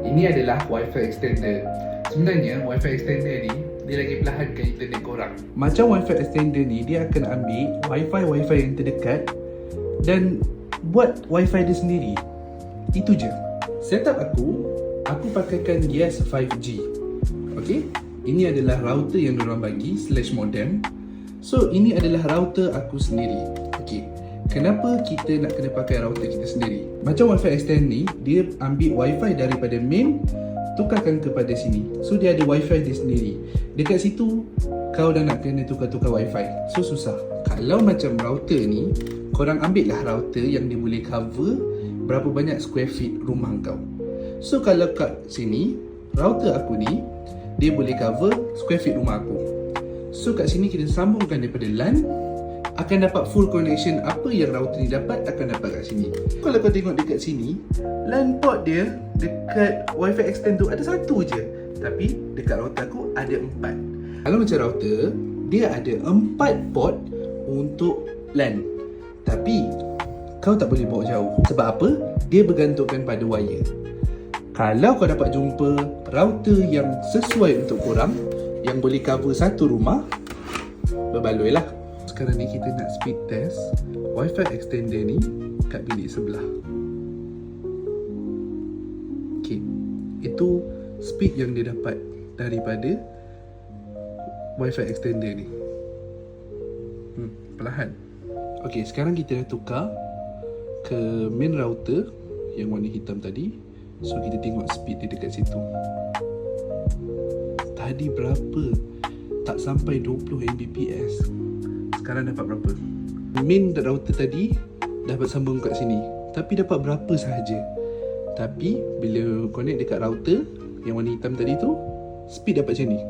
Ini adalah Wi-Fi extender. Sebenarnya Wi-Fi extender ni dia lagi perlahankan internet korang. Macam Wi-Fi extender ni, dia akan ambil Wi-Fi yang terdekat dan buat Wi-Fi dia sendiri. Itu je. Setup aku pakaikan Yes 5G. Okay, ini adalah router yang diorang bagi /modem. So ini adalah router aku sendiri. Okay, kenapa kita nak kena pakai router kita sendiri? Macam Wi-Fi extend ni, dia ambil Wi-Fi daripada main, tukarkan kepada sini. So dia ada Wi-Fi dia sendiri. Dekat situ kau dah nak kena tukar-tukar Wi-Fi. So susah. Kalau macam router ni, korang ambil lah router yang dia boleh cover berapa banyak square feet rumah kau. So kalau kat sini, router aku ni dia boleh cover square feet rumah aku. So kat sini kita sambungkan daripada LAN, akan dapat full connection. Apa yang router ni dapat akan dapat kat sini. Kalau kau tengok dekat sini, LAN port dia dekat Wi-Fi extend tu ada satu je, tapi dekat router aku ada 4. Kalau macam router, dia ada 4 port untuk LAN, tapi kau tak boleh bawa jauh. Sebab apa? Dia bergantungkan pada wire. Kalau kau dapat jumpa router yang sesuai untuk korang, yang boleh cover satu rumah, berbaloi lah. Sekarang ni kita nak speed test Wi-Fi extender ni kat bilik sebelah. Okay, itu speed yang dia dapat daripada Wi-Fi extender ni. Perlahan. Okay, sekarang kita dah tukar ke main router yang warna hitam tadi. So kita tengok speed dia dekat situ. Tadi berapa? Tak sampai 20 Mbps. Sekarang dapat berapa? Main router tadi dapat sambung kat sini, tapi dapat berapa sahaja. Tapi bila connect dekat router yang warna hitam tadi tu, speed dapat macam ni.